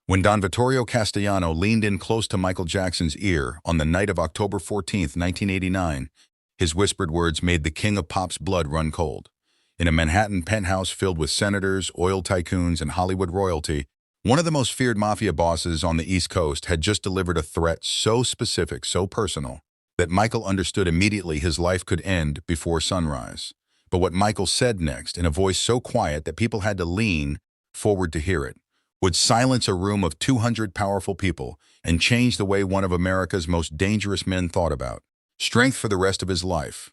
When Don Vittorio Castellano leaned in close to Michael Jackson's ear on the night of October 14, 1989, his whispered words made the king of pop's blood run cold. In a Manhattan penthouse filled with senators, oil tycoons, and Hollywood royalty, one of the most feared mafia bosses on the East Coast had just delivered a threat so specific, so personal, that Michael understood immediately his life could end before sunrise. But what Michael said next, in a voice so quiet that people had to lean forward to hear it, would silence a room of 200 powerful people and change the way one of America's most dangerous men thought about strength for the rest of his life.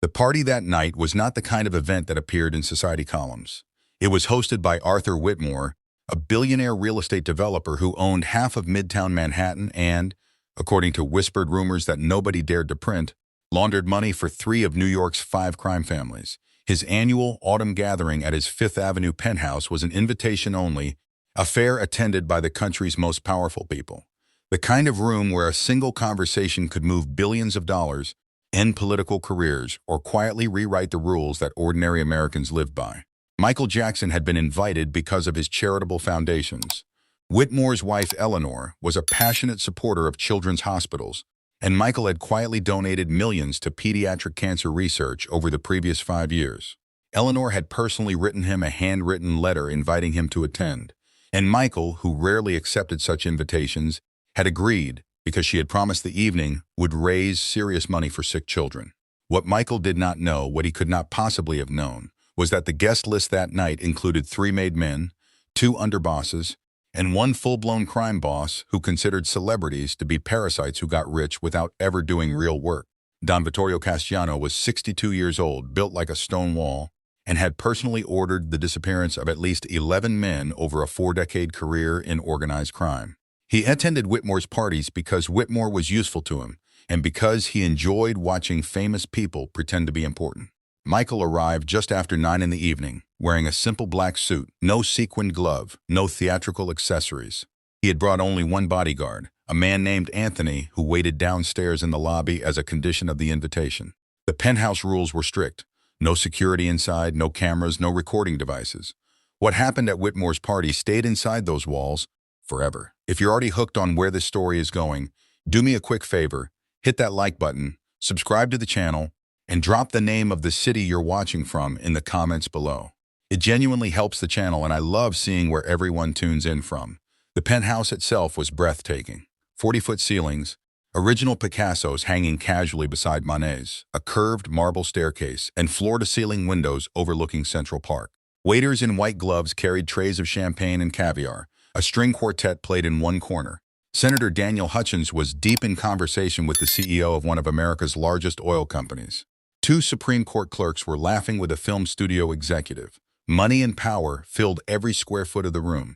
The party that night was not the kind of event that appeared in society columns. It was hosted by Arthur Whitmore, a billionaire real estate developer who owned half of Midtown Manhattan and, according to whispered rumors that nobody dared to print, laundered money for 3 of New York's 5 crime families. His annual autumn gathering at his Fifth Avenue penthouse was an invitation-only affair attended by the country's most powerful people. The kind of room where a single conversation could move billions of dollars, end political careers, or quietly rewrite the rules that ordinary Americans lived by. Michael Jackson had been invited because of his charitable foundations. Whitmore's wife, Eleanor, was a passionate supporter of children's hospitals, and Michael had quietly donated millions to pediatric cancer research over the previous 5 years. Eleanor had personally written him a handwritten letter inviting him to attend, and Michael, who rarely accepted such invitations, had agreed because she had promised the evening would raise serious money for sick children. What Michael did not know, what he could not possibly have known, was that the guest list that night included 3 made men, 2 underbosses, and 1 full-blown crime boss who considered celebrities to be parasites who got rich without ever doing real work. Don Vittorio Castellano was 62 years old, built like a stone wall, and had personally ordered the disappearance of at least 11 men over a 4-decade career in organized crime. He attended Whitmore's parties because Whitmore was useful to him, and because he enjoyed watching famous people pretend to be important. Michael arrived just after 9 in the evening, wearing a simple black suit, no sequined glove, no theatrical accessories. He had brought only 1 bodyguard, a man named Anthony, who waited downstairs in the lobby as a condition of the invitation. The penthouse rules were strict. No security inside, no cameras, no recording devices. What happened at Whitmore's party stayed inside those walls forever. If you're already hooked on where this story is going, do me a quick favor, hit that like button, subscribe to the channel, and drop the name of the city you're watching from in the comments below. It genuinely helps the channel, and I love seeing where everyone tunes in from. The penthouse itself was breathtaking. 40-foot ceilings, original Picassos hanging casually beside Monet's, a curved marble staircase, and floor-to-ceiling windows overlooking Central Park. Waiters in white gloves carried trays of champagne and caviar. A string quartet played in one corner. Senator Daniel Hutchins was deep in conversation with the CEO of one of America's largest oil companies. 2 Supreme Court clerks were laughing with a film studio executive. Money and power filled every square foot of the room.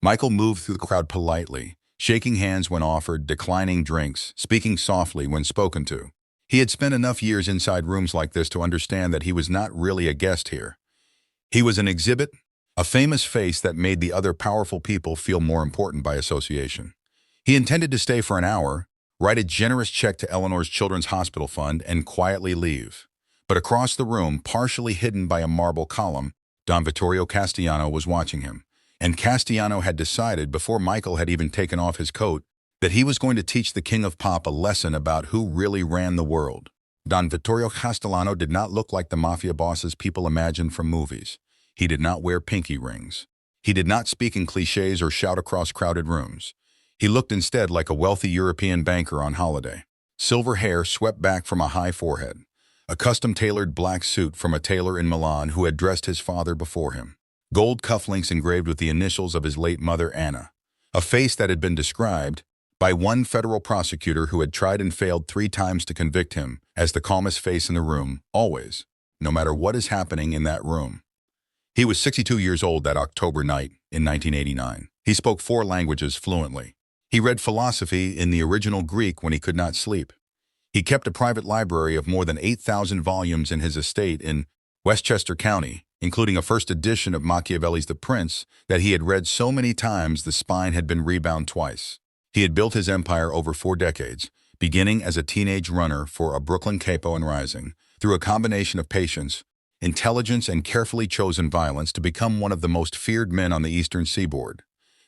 Michael moved through the crowd politely, shaking hands when offered, declining drinks, speaking softly when spoken to. He had spent enough years inside rooms like this to understand that he was not really a guest here. He was an exhibit, a famous face that made the other powerful people feel more important by association. He intended to stay for an hour, write a generous check to Eleanor's Children's Hospital Fund, and quietly leave. But across the room, partially hidden by a marble column, Don Vittorio Castellano was watching him. And Castellano had decided, before Michael had even taken off his coat, that he was going to teach the king of pop a lesson about who really ran the world. Don Vittorio Castellano did not look like the mafia bosses people imagined from movies. He did not wear pinky rings. He did not speak in cliches or shout across crowded rooms. He looked instead like a wealthy European banker on holiday. Silver hair swept back from a high forehead. A custom-tailored black suit from a tailor in Milan who had dressed his father before him. Gold cufflinks engraved with the initials of his late mother, Anna. A face that had been described by one federal prosecutor who had tried and failed 3 times to convict him as the calmest face in the room, always, no matter what is happening in that room. He was 62 years old that October night in 1989. He spoke 4 languages fluently. He read philosophy in the original Greek when he could not sleep. He kept a private library of more than 8,000 volumes in his estate in Westchester County, including a first edition of Machiavelli's The Prince that he had read so many times the spine had been rebound twice. He had built his empire over 4 decades, beginning as a teenage runner for a Brooklyn capo and rising, through a combination of patience, intelligence, and carefully chosen violence to become one of the most feared men on the Eastern Seaboard.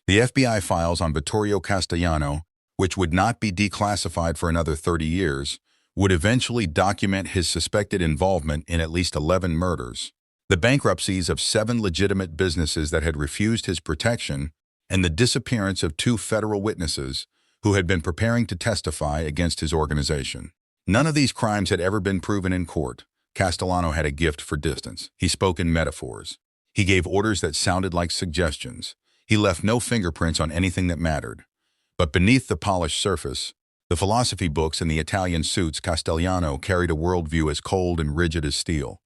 The FBI files on Vittorio Castellano, which would not be declassified for another 30 years, would eventually document his suspected involvement in at least 11 murders, the bankruptcies of 7 legitimate businesses that had refused his protection, and the disappearance of 2 federal witnesses who had been preparing to testify against his organization. None of these crimes had ever been proven in court. Castellano had a gift for distance. He spoke in metaphors. He gave orders that sounded like suggestions. He left no fingerprints on anything that mattered. But beneath the polished surface, the philosophy books and the Italian suits, Castellano carried a worldview as cold and rigid as steel.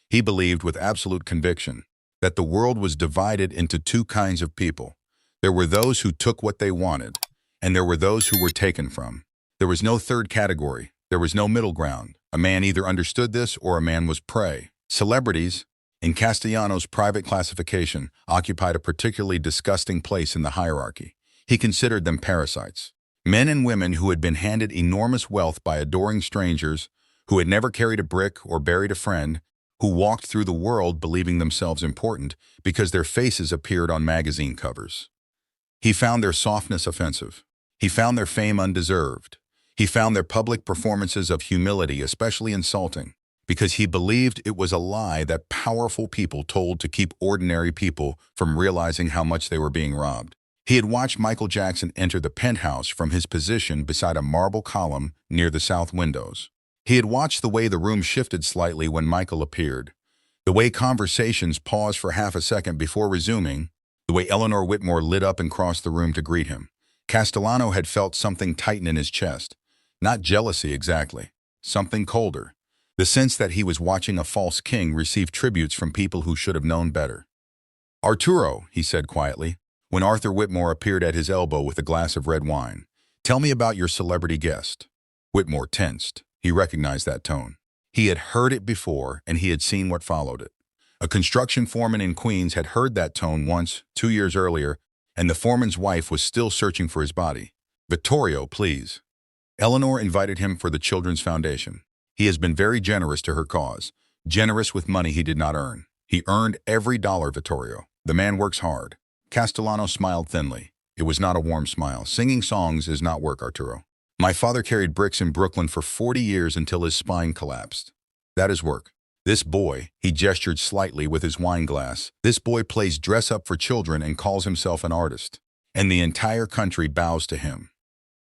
He believed with absolute conviction that the world was divided into 2 kinds of people. There were those who took what they wanted, and there were those who were taken from. There was no third category. There was no middle ground. A man either understood this or a man was prey. Celebrities, in Castellano's private classification, occupied a particularly disgusting place in the hierarchy. He considered them parasites. Men and women who had been handed enormous wealth by adoring strangers, who had never carried a brick or buried a friend, who walked through the world believing themselves important because their faces appeared on magazine covers. He found their softness offensive. He found their fame undeserved. He found their public performances of humility especially insulting, because he believed it was a lie that powerful people told to keep ordinary people from realizing how much they were being robbed. He had watched Michael Jackson enter the penthouse from his position beside a marble column near the south windows. He had watched the way the room shifted slightly when Michael appeared, the way conversations paused for half a second before resuming, the way Eleanor Whitmore lit up and crossed the room to greet him. Castellano had felt something tighten in his chest. Not jealousy exactly, something colder. The sense that he was watching a false king receive tributes from people who should have known better. "Arturo," he said quietly, when Arthur Whitmore appeared at his elbow with a glass of red wine, "tell me about your celebrity guest." Whitmore tensed. He recognized that tone. He had heard it before, and he had seen what followed it. A construction foreman in Queens had heard that tone once, 2 years earlier, and the foreman's wife was still searching for his body. "Vittorio, please." Eleanor invited him for the Children's Foundation. He has been very generous to her cause, generous with money he did not earn. He earned every dollar, Vittorio. The man works hard. Castellano smiled thinly. It was not a warm smile. "Singing songs is not work, Arturo. My father carried bricks in Brooklyn for 40 years until his spine collapsed. That is work. This boy," he gestured slightly with his wine glass, "this boy plays dress-up for children and calls himself an artist. And the entire country bows to him."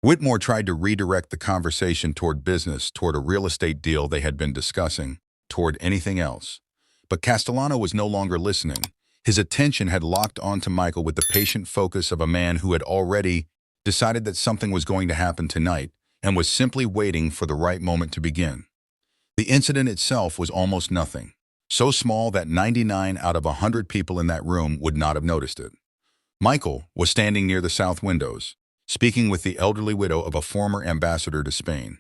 Whitmore tried to redirect the conversation toward business, toward a real estate deal they had been discussing, toward anything else. But Castellano was no longer listening. His attention had locked onto Michael with the patient focus of a man who had already decided that something was going to happen tonight and was simply waiting for the right moment to begin. The incident itself was almost nothing, so small that 99 out of 100 people in that room would not have noticed it. Michael was standing near the south windows, speaking with the elderly widow of a former ambassador to Spain.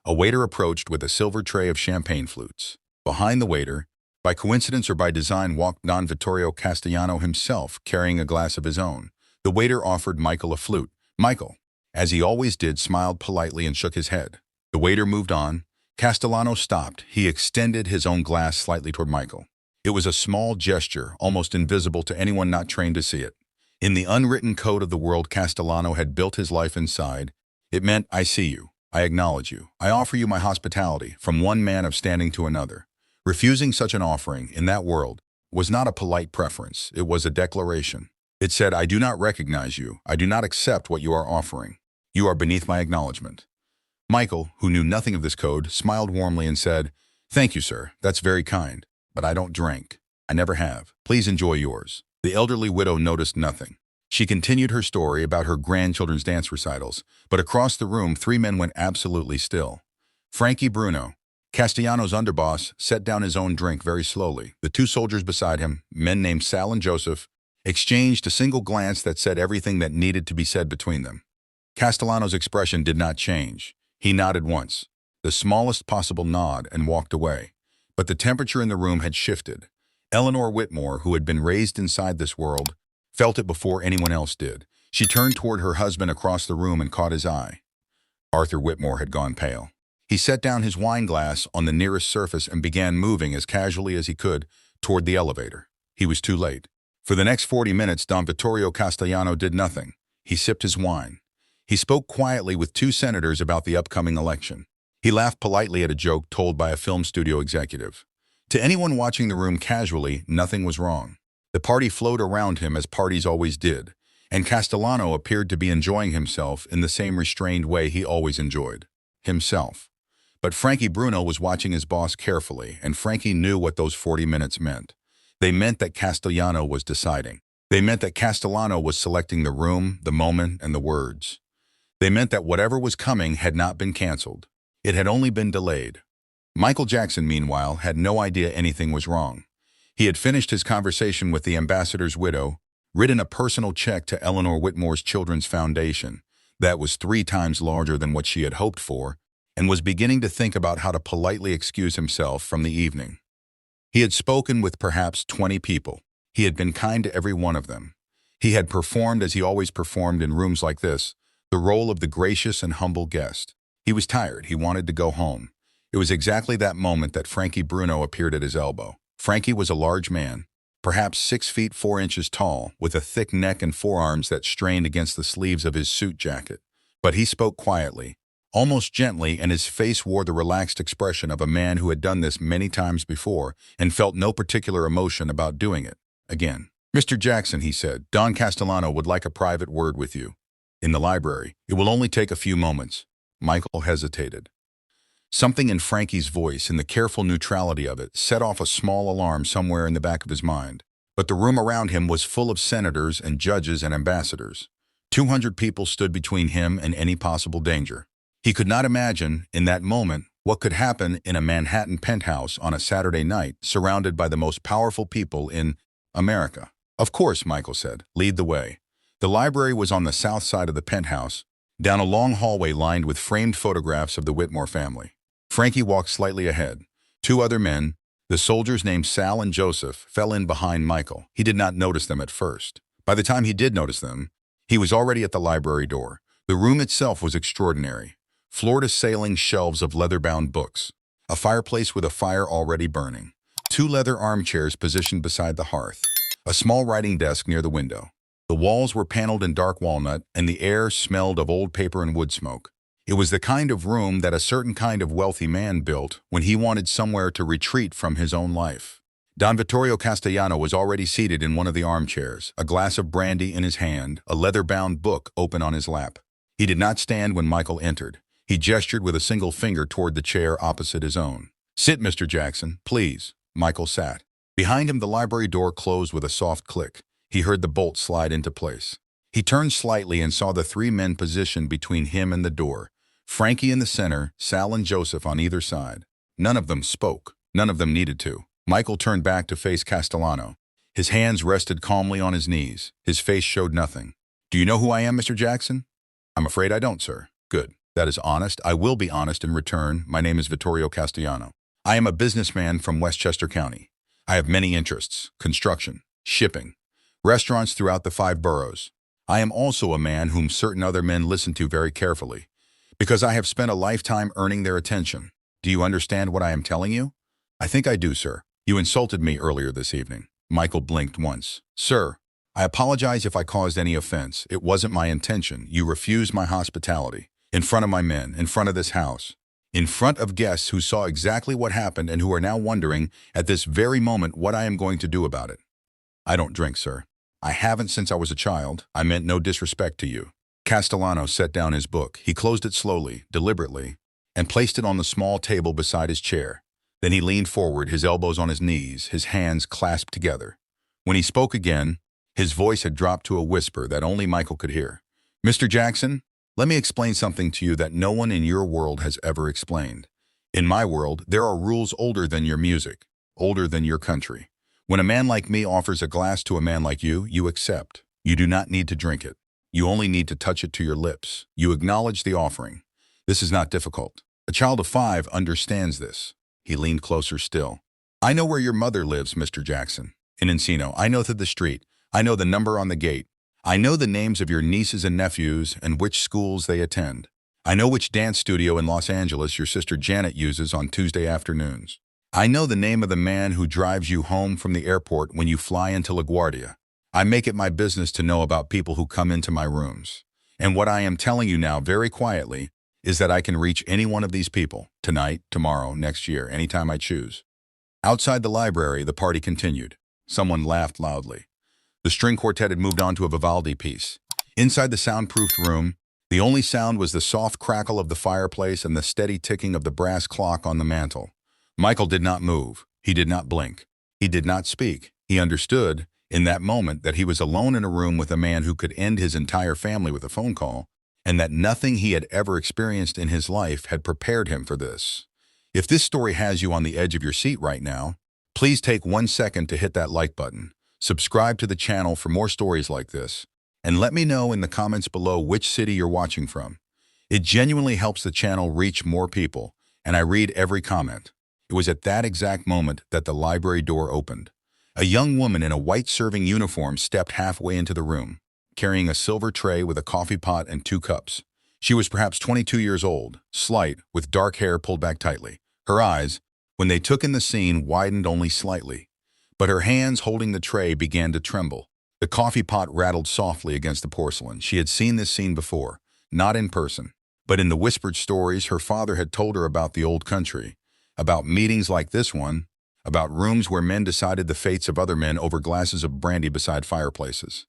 A waiter approached with a silver tray of champagne flutes. Behind the waiter, by coincidence or by design, walked Don Vittorio Castellano himself, carrying a glass of his own. The waiter offered Michael a flute. Michael, as he always did, smiled politely and shook his head. The waiter moved on. Castellano stopped. He extended his own glass slightly toward Michael. It was a small gesture, almost invisible to anyone not trained to see it. In the unwritten code of the world Castellano had built his life inside, it meant, "I see you, I acknowledge you, I offer you my hospitality," from one man of standing to another. Refusing such an offering, in that world, was not a polite preference, it was a declaration. It said, "I do not recognize you, I do not accept what you are offering. You are beneath my acknowledgement." Michael, who knew nothing of this code, smiled warmly and said, "Thank you, sir, that's very kind, but I don't drink. I never have. Please enjoy yours." The elderly widow noticed nothing. She continued her story about her grandchildren's dance recitals, but across the room 3 men went absolutely still. Frankie Bruno, Castellano's underboss, set down his own drink very slowly. The 2 soldiers beside him, men named Sal and Joseph, exchanged a single glance that said everything that needed to be said between them. Castellano's expression did not change. He nodded once, the smallest possible nod, and walked away. But the temperature in the room had shifted. Eleanor Whitmore, who had been raised inside this world, felt it before anyone else did. She turned toward her husband across the room and caught his eye. Arthur Whitmore had gone pale. He set down his wine glass on the nearest surface and began moving as casually as he could toward the elevator. He was too late. For the next 40 minutes, Don Vittorio Castellano did nothing. He sipped his wine. He spoke quietly with two senators about the upcoming election. He laughed politely at a joke told by a film studio executive. To anyone watching the room casually, nothing was wrong. The party flowed around him as parties always did, and Castellano appeared to be enjoying himself in the same restrained way he always enjoyed himself. But Frankie Bruno was watching his boss carefully, and Frankie knew what those 40 minutes meant. They meant that Castellano was deciding. They meant that Castellano was selecting the room, the moment, and the words. They meant that whatever was coming had not been canceled. It had only been delayed. Michael Jackson, meanwhile, had no idea anything was wrong. He had finished his conversation with the ambassador's widow, written a personal check to Eleanor Whitmore's Children's Foundation that was 3 times larger than what she had hoped for, and was beginning to think about how to politely excuse himself from the evening. He had spoken with perhaps 20 people. He had been kind to every one of them. He had performed as he always performed in rooms like this, the role of the gracious and humble guest. He was tired. He wanted to go home. It was exactly that moment that Frankie Bruno appeared at his elbow. Frankie was a large man, perhaps 6 feet 4 inches tall, with a thick neck and forearms that strained against the sleeves of his suit jacket. But he spoke quietly, almost gently, and his face wore the relaxed expression of a man who had done this many times before and felt no particular emotion about doing it again. "Mr. Jackson," he said, "Don Castellano would like a private word with you. In the library. It will only take a few moments." Michael hesitated. Something in Frankie's voice, in the careful neutrality of it, set off a small alarm somewhere in the back of his mind. But the room around him was full of senators and judges and ambassadors. 200 people stood between him and any possible danger. He could not imagine, in that moment, what could happen in a Manhattan penthouse on a Saturday night, surrounded by the most powerful people in America. "Of course," Michael said. "Lead the way." The library was on the south side of the penthouse, down a long hallway lined with framed photographs of the Whitmore family. Frankie walked slightly ahead. 2 other men, the soldiers named Sal and Joseph, fell in behind Michael. He did not notice them at first. By the time he did notice them, he was already at the library door. The room itself was extraordinary. Floor-to-ceiling shelves of leather-bound books, a fireplace with a fire already burning, 2 leather armchairs positioned beside the hearth, a small writing desk near the window. The walls were paneled in dark walnut, and the air smelled of old paper and wood smoke. It was the kind of room that a certain kind of wealthy man built when he wanted somewhere to retreat from his own life. Don Vittorio Castellano was already seated in one of the armchairs, a glass of brandy in his hand, a leather-bound book open on his lap. He did not stand when Michael entered. He gestured with a single finger toward the chair opposite his own. "Sit, Mr. Jackson, please." Michael sat. Behind him, the library door closed with a soft click. He heard the bolt slide into place. He turned slightly and saw the 3 men positioned between him and the door. Frankie in the center, Sal and Joseph on either side. None of them spoke. None of them needed to. Michael turned back to face Castellano. His hands rested calmly on his knees. His face showed nothing. "Do you know who I am, Mr. Jackson?" "I'm afraid I don't, sir." "Good. That is honest. I will be honest in return. My name is Vittorio Castellano. I am a businessman from Westchester County. I have many interests: construction, shipping, restaurants throughout the 5 boroughs. I am also a man whom certain other men listen to very carefully, because I have spent a lifetime earning their attention. Do you understand what I am telling you?" "I think I do, sir." "You insulted me earlier this evening." Michael blinked once. "Sir, I apologize if I caused any offense. It wasn't my intention. You refused my hospitality. In front of my men, in front of this house, in front of guests who saw exactly what happened and who are now wondering at this very moment what I am going to do about it." "I don't drink, sir. I haven't since I was a child. I meant no disrespect to you." Castellano set down his book. He closed it slowly, deliberately, and placed it on the small table beside his chair. Then he leaned forward, his elbows on his knees, his hands clasped together. When he spoke again, his voice had dropped to a whisper that only Michael could hear. "Mr. Jackson, let me explain something to you that no one in your world has ever explained. In my world, there are rules older than your music, older than your country. When a man like me offers a glass to a man like you, you accept. You do not need to drink it. You only need to touch it to your lips. You acknowledge the offering. This is not difficult. A child of 5 understands this." He leaned closer still. "I know where your mother lives, Mr. Jackson. In Encino. I know the street. I know the number on the gate. I know the names of your nieces and nephews and which schools they attend. I know which dance studio in Los Angeles your sister Janet uses on Tuesday afternoons. I know the name of the man who drives you home from the airport when you fly into LaGuardia. I make it my business to know about people who come into my rooms. And what I am telling you now very quietly is that I can reach any one of these people, tonight, tomorrow, next year, anytime I choose. Outside the library, the party continued. Someone laughed loudly. The string quartet had moved on to a Vivaldi piece. Inside the soundproofed room, the only sound was the soft crackle of the fireplace and the steady ticking of the brass clock on the mantel. Michael did not move. He did not blink. He did not speak. He understood, in that moment, that he was alone in a room with a man who could end his entire family with a phone call, and that nothing he had ever experienced in his life had prepared him for this. If this story has you on the edge of your seat right now, please take 1 second to hit that like button, subscribe to the channel for more stories like this, and let me know in the comments below which city you're watching from. It genuinely helps the channel reach more people, and I read every comment. It was at that exact moment that the library door opened. A young woman in a white serving uniform stepped halfway into the room, carrying a silver tray with a coffee pot and 2 cups. She was perhaps 22 years old, slight, with dark hair pulled back tightly. Her eyes, when they took in the scene, widened only slightly. But her hands holding the tray began to tremble. The coffee pot rattled softly against the porcelain. She had seen this scene before, not in person, but in the whispered stories her father had told her about the old country, about meetings like this one, about rooms where men decided the fates of other men over glasses of brandy beside fireplaces.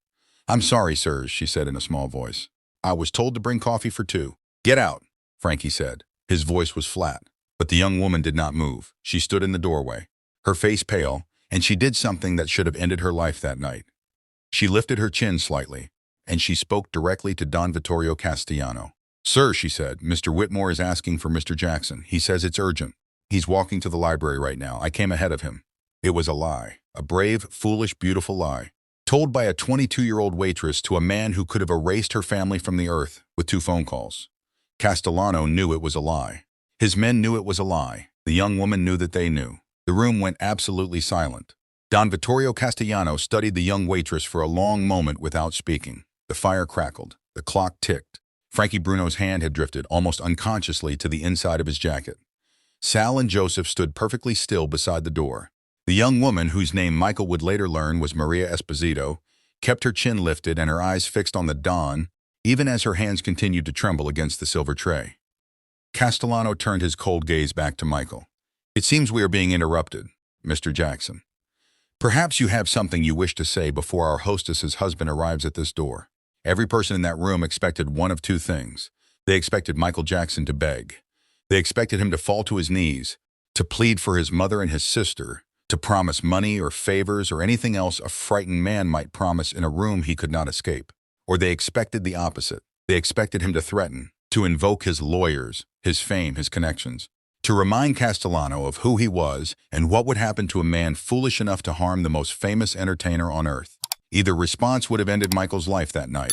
"I'm sorry, sirs," she said in a small voice. "I was told to bring coffee for 2. "Get out," Frankie said. His voice was flat, but the young woman did not move. She stood in the doorway, her face pale, and she did something that should have ended her life that night. She lifted her chin slightly, and she spoke directly to Don Vittorio Castellano. "Sir," she said, "Mr. Whitmore is asking for Mr. Jackson. He says it's urgent. He's walking to the library right now. I came ahead of him." It was a lie, a brave, foolish, beautiful lie, told by a 22-year-old waitress to a man who could have erased her family from the earth with 2 phone calls. Castellano knew it was a lie. His men knew it was a lie. The young woman knew that they knew. The room went absolutely silent. Don Vittorio Castellano studied the young waitress for a long moment without speaking. The fire crackled. The clock ticked. Frankie Bruno's hand had drifted, almost unconsciously, to the inside of his jacket. Sal and Joseph stood perfectly still beside the door. The young woman, whose name Michael would later learn was Maria Esposito, kept her chin lifted and her eyes fixed on the Don, even as her hands continued to tremble against the silver tray. Castellano turned his cold gaze back to Michael. "It seems we are being interrupted, Mr. Jackson. Perhaps you have something you wish to say before our hostess's husband arrives at this door." Every person in that room expected one of 2 things. They expected Michael Jackson to beg. They expected him to fall to his knees, to plead for his mother and his sister, to promise money or favors or anything else a frightened man might promise in a room he could not escape. Or they expected the opposite. They expected him to threaten, to invoke his lawyers, his fame, his connections, to remind Castellano of who he was and what would happen to a man foolish enough to harm the most famous entertainer on earth. Either response would have ended Michael's life that night,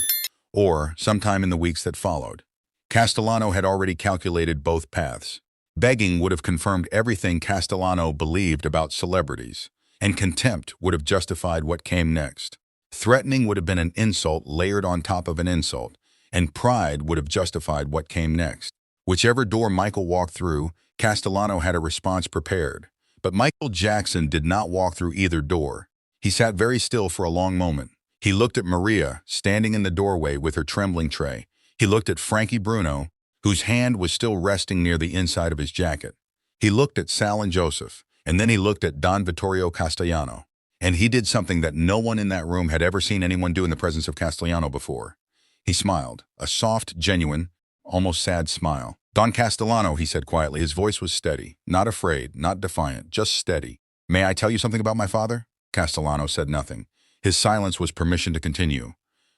or sometime in the weeks that followed. Castellano had already calculated both paths. Begging would have confirmed everything Castellano believed about celebrities, and contempt would have justified what came next. Threatening would have been an insult layered on top of an insult, and pride would have justified what came next. Whichever door Michael walked through, Castellano had a response prepared. But Michael Jackson did not walk through either door. He sat very still for a long moment. He looked at Maria, standing in the doorway with her trembling tray. He looked at Frankie Bruno, whose hand was still resting near the inside of his jacket. He looked at Sal and Joseph, and then he looked at Don Vittorio Castellano. And he did something that no one in that room had ever seen anyone do in the presence of Castellano before. He smiled, a soft, genuine, almost sad smile. "Don Castellano," he said quietly. His voice was steady, not afraid, not defiant, just steady. "May I tell you something about my father?" Castellano said nothing. His silence was permission to continue.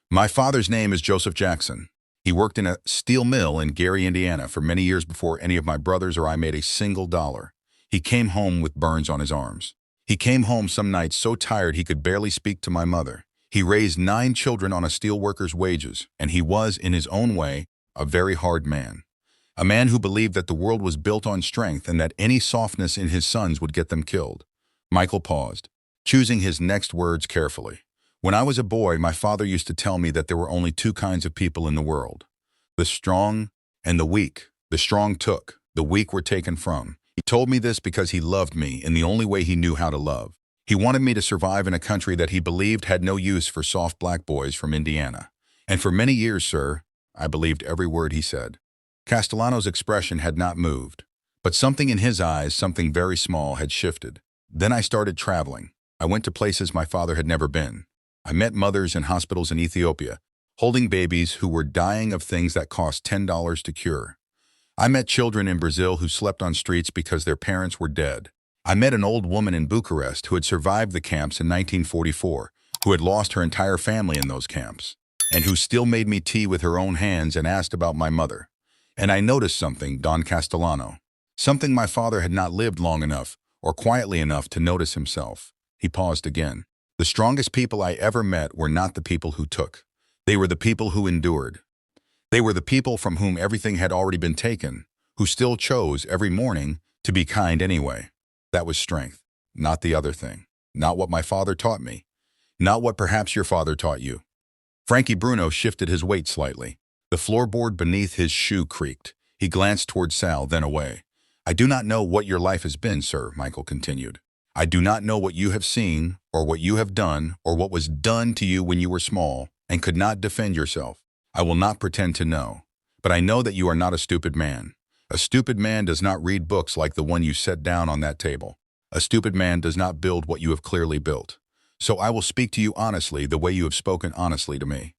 "My father's name is Joseph Jackson. He worked in a steel mill in Gary, Indiana for many years before any of my brothers or I made a single dollar. He came home with burns on his arms. He came home some nights so tired he could barely speak to my mother. He raised 9 children on a steel worker's wages, and he was, in his own way, a very hard man. A man who believed that the world was built on strength and that any softness in his sons would get them killed." Michael paused, choosing his next words carefully. "When I was a boy, my father used to tell me that there were only 2 kinds of people in the world, the strong and the weak. The strong took, the weak were taken from. He told me this because he loved me in the only way he knew how to love. He wanted me to survive in a country that he believed had no use for soft black boys from Indiana. And for many years, sir, I believed every word he said. Castellano's expression had not moved, but something in his eyes, something very small, had shifted. Then I started traveling. I went to places my father had never been. I met mothers in hospitals in Ethiopia, holding babies who were dying of things that cost $10 to cure. I met children in Brazil who slept on streets because their parents were dead. I met an old woman in Bucharest who had survived the camps in 1944, who had lost her entire family in those camps, and who still made me tea with her own hands and asked about my mother. And I noticed something, Don Castellano, something my father had not lived long enough or quietly enough to notice himself. He paused again. The strongest people I ever met were not the people who took. They were the people who endured. They were the people from whom everything had already been taken, who still chose every morning to be kind anyway. That was strength, not the other thing, not what my father taught me, not what perhaps your father taught you. Frankie Bruno shifted his weight slightly. The floorboard beneath his shoe creaked. He glanced toward Sal, then away. I do not know what your life has been, sir, Michael continued. I do not know what you have seen, or what you have done, or what was done to you when you were small and could not defend yourself. I will not pretend to know, but I know that you are not a stupid man. A stupid man does not read books like the one you set down on that table. A stupid man does not build what you have clearly built. So I will speak to you honestly the way you have spoken honestly to me.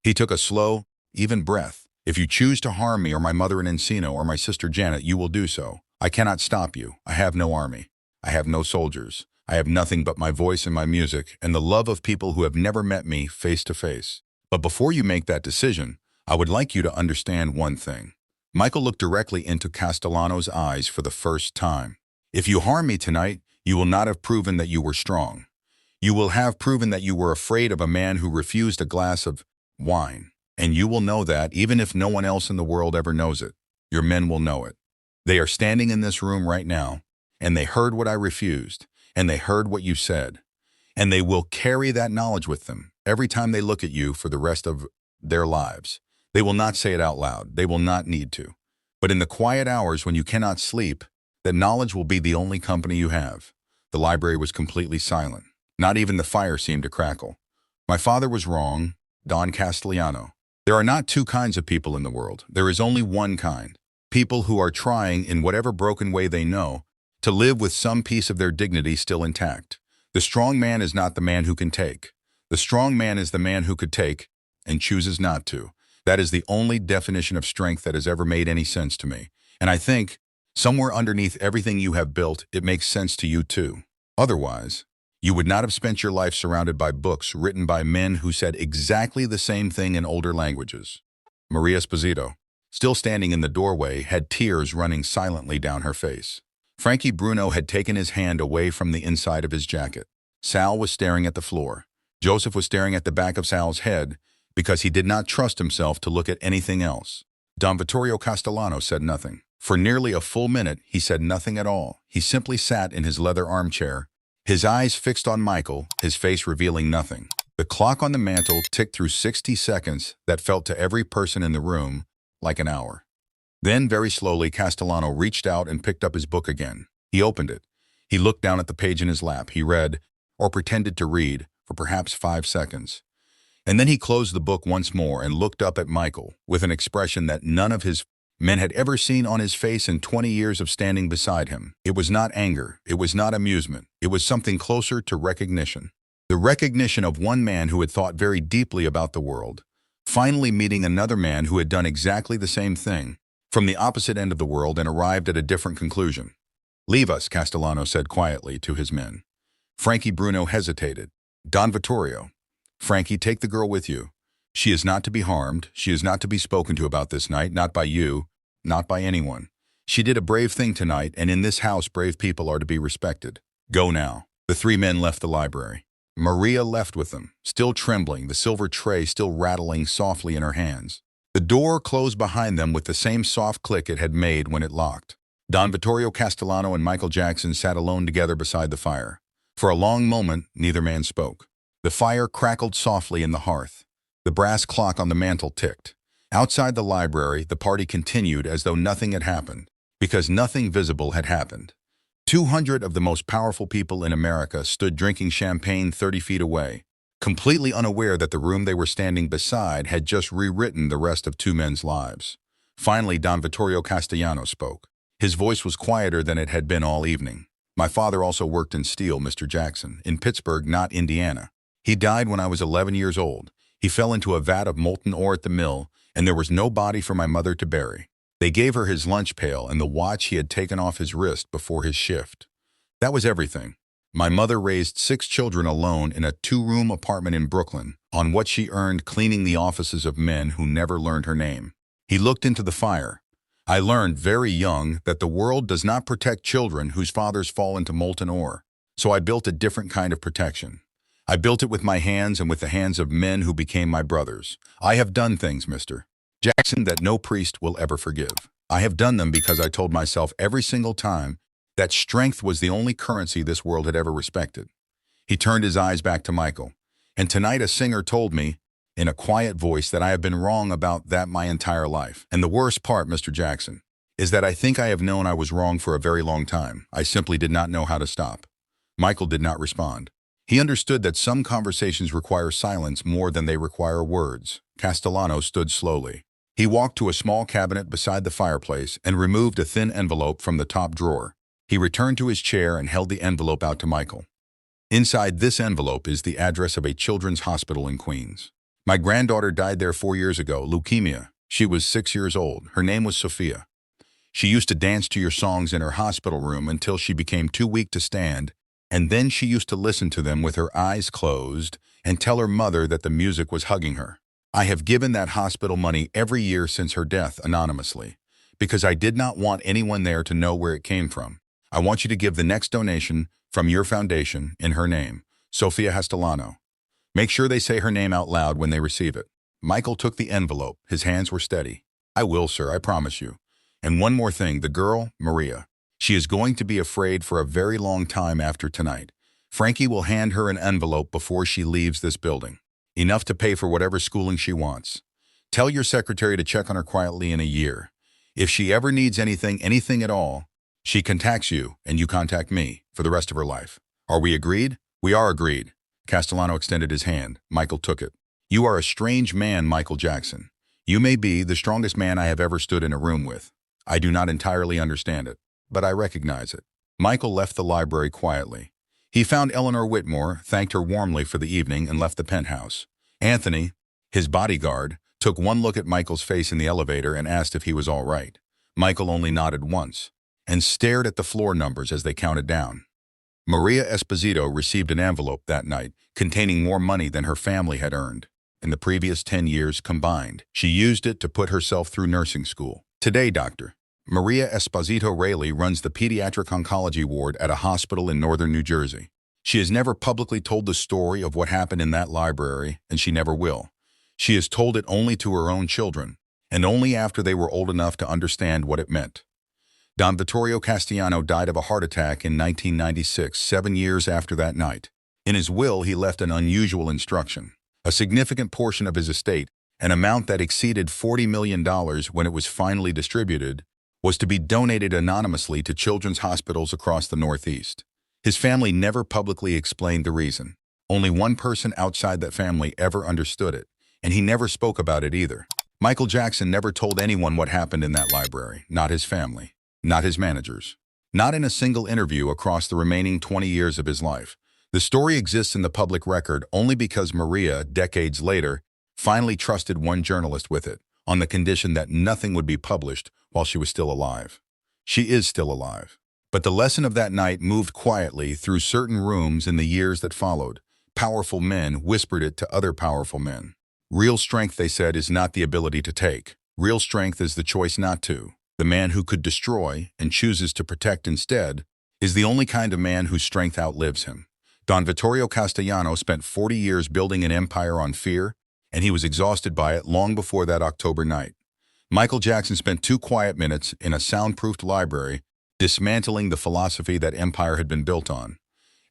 He took a slow, even breath. If you choose to harm me or my mother in Encino or my sister Janet, you will do so. I cannot stop you. I have no army. I have no soldiers. I have nothing but my voice and my music and the love of people who have never met me face to face. But before you make that decision, I would like you to understand one thing. Michael looked directly into Castellano's eyes for the first time. If you harm me tonight, you will not have proven that you were strong. You will have proven that you were afraid of a man who refused a glass of wine. And you will know that even if no one else in the world ever knows it. Your men will know it. They are standing in this room right now, and they heard what I refused, and they heard what you said. And they will carry that knowledge with them every time they look at you for the rest of their lives. They will not say it out loud. They will not need to. But in the quiet hours when you cannot sleep, that knowledge will be the only company you have. The library was completely silent. Not even the fire seemed to crackle. My father was wrong, Don Castellano. There are not two kinds of people in the world. There is only one kind. People who are trying, in whatever broken way they know, to live with some piece of their dignity still intact. The strong man is not the man who can take. The strong man is the man who could take and chooses not to. That is the only definition of strength that has ever made any sense to me. And I think, somewhere underneath everything you have built, it makes sense to you too. Otherwise, you would not have spent your life surrounded by books written by men who said exactly the same thing in older languages. Maria Esposito, still standing in the doorway, had tears running silently down her face. Frankie Bruno had taken his hand away from the inside of his jacket. Sal was staring at the floor. Joseph was staring at the back of Sal's head because he did not trust himself to look at anything else. Don Vittorio Castellano said nothing. For nearly a full minute, he said nothing at all. He simply sat in his leather armchair, his eyes fixed on Michael, his face revealing nothing. The clock on the mantel ticked through 60 seconds that felt to every person in the room like an hour. Then, very slowly, Castellano reached out and picked up his book again. He opened it. He looked down at the page in his lap. He read, or pretended to read, for perhaps 5 seconds. And then he closed the book once more and looked up at Michael with an expression that none of his men had ever seen on his face in 20 years of standing beside him. It was not anger. It was not amusement. It was something closer to recognition. The recognition of one man who had thought very deeply about the world, finally meeting another man who had done exactly the same thing, from the opposite end of the world, and arrived at a different conclusion. "Leave us," Castellano said quietly to his men. Frankie Bruno hesitated. "Don Vittorio, Frankie, take the girl with you. She is not to be harmed. She is not to be spoken to about this night, not by you, not by anyone. She did a brave thing tonight, and in this house brave people are to be respected. Go now." The 3 men left the library. Maria left with them, still trembling, the silver tray still rattling softly in her hands. The door closed behind them with the same soft click it had made when it locked. Don Vittorio Castellano and Michael Jackson sat alone together beside the fire. For a long moment, neither man spoke. The fire crackled softly in the hearth. The brass clock on the mantel ticked. Outside the library, the party continued as though nothing had happened, because nothing visible had happened. 200 of the most powerful people in America stood drinking champagne 30 feet away, completely unaware that the room they were standing beside had just rewritten the rest of two men's lives. Finally, Don Vittorio Castellano spoke. His voice was quieter than it had been all evening. My father also worked in steel, Mr. Jackson, in Pittsburgh, not Indiana. He died when I was 11 years old. He fell into a vat of molten ore at the mill, and there was no body for my mother to bury. They gave her his lunch pail and the watch he had taken off his wrist before his shift. That was everything. My mother raised 6 children alone in a 2-room apartment in Brooklyn on what she earned cleaning the offices of men who never learned her name. He looked into the fire. I learned very young that the world does not protect children whose fathers fall into molten ore. So I built a different kind of protection. I built it with my hands and with the hands of men who became my brothers. I have done things, Mr. Jackson, that no priest will ever forgive. I have done them because I told myself every single time that strength was the only currency this world had ever respected. He turned his eyes back to Michael. And tonight a singer told me, in a quiet voice, that I have been wrong about that my entire life. And the worst part, Mr. Jackson, is that I think I have known I was wrong for a very long time. I simply did not know how to stop. Michael did not respond. He understood that some conversations require silence more than they require words. Castellano stood slowly. He walked to a small cabinet beside the fireplace and removed a thin envelope from the top drawer. He returned to his chair and held the envelope out to Michael. Inside this envelope is the address of a children's hospital in Queens. My granddaughter died there 4 years ago, leukemia. She was 6 years old. Her name was Sophia. She used to dance to your songs in her hospital room until she became too weak to stand, and then she used to listen to them with her eyes closed and tell her mother that the music was hugging her. I have given that hospital money every year since her death anonymously, because I did not want anyone there to know where it came from. I want you to give the next donation from your foundation in her name, Sophia Castellano. Make sure they say her name out loud when they receive it. Michael took the envelope. His hands were steady. I will, sir, I promise you. And one more thing, the girl, Maria. She is going to be afraid for a very long time after tonight. Frankie will hand her an envelope before she leaves this building. Enough to pay for whatever schooling she wants. Tell your secretary to check on her quietly in a year. If she ever needs anything at all, she contacts you and you contact me for the rest of her life. Are we agreed? We are agreed. Castellano extended his hand. Michael took it. You are a strange man, Michael Jackson. You may be the strongest man I have ever stood in a room with. I do not entirely understand it, but I recognize it. Michael left the library quietly. He found Eleanor Whitmore, thanked her warmly for the evening, and left the penthouse. Anthony, his bodyguard, took one look at Michael's face in the elevator and asked if he was all right. Michael only nodded once and stared at the floor numbers as they counted down. Maria Esposito received an envelope that night containing more money than her family had earned in the previous 10 years combined. She used it to put herself through nursing school. Today, Dr. Maria Esposito Rayleigh runs the pediatric oncology ward at a hospital in northern New Jersey. She has never publicly told the story of what happened in that library, and she never will. She has told it only to her own children, and only after they were old enough to understand what it meant. Don Vittorio Castellano died of a heart attack in 1996, 7 years after that night. In his will, he left an unusual instruction. A significant portion of his estate, an amount that exceeded $40 million when it was finally distributed, was to be donated anonymously to children's hospitals across the Northeast. His family never publicly explained the reason. Only one person outside that family ever understood it, and he never spoke about it either. Michael Jackson never told anyone what happened in that library, not his family. Not his managers. Not in a single interview across the remaining 20 years of his life. The story exists in the public record only because Maria, decades later, finally trusted one journalist with it, on the condition that nothing would be published while she was still alive. She is still alive. But the lesson of that night moved quietly through certain rooms in the years that followed. Powerful men whispered it to other powerful men. Real strength, they said, is not the ability to take. Real strength is the choice not to. The man who could destroy and chooses to protect instead is the only kind of man whose strength outlives him. Don Vittorio Castellano spent 40 years building an empire on fear, and he was exhausted by it long before that October night. Michael Jackson spent 2 quiet minutes in a soundproofed library dismantling the philosophy that empire had been built on.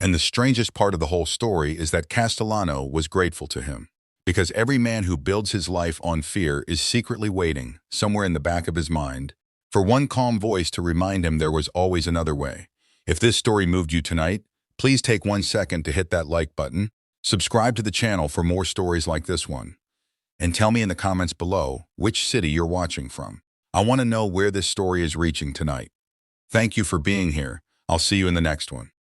And the strangest part of the whole story is that Castellano was grateful to him. Because every man who builds his life on fear is secretly waiting, somewhere in the back of his mind, for one calm voice to remind him there was always another way. If this story moved you tonight, please take 1 second to hit that like button, subscribe to the channel for more stories like this one, and tell me in the comments below which city you're watching from. I want to know where this story is reaching tonight. Thank you for being here. I'll see you in the next one.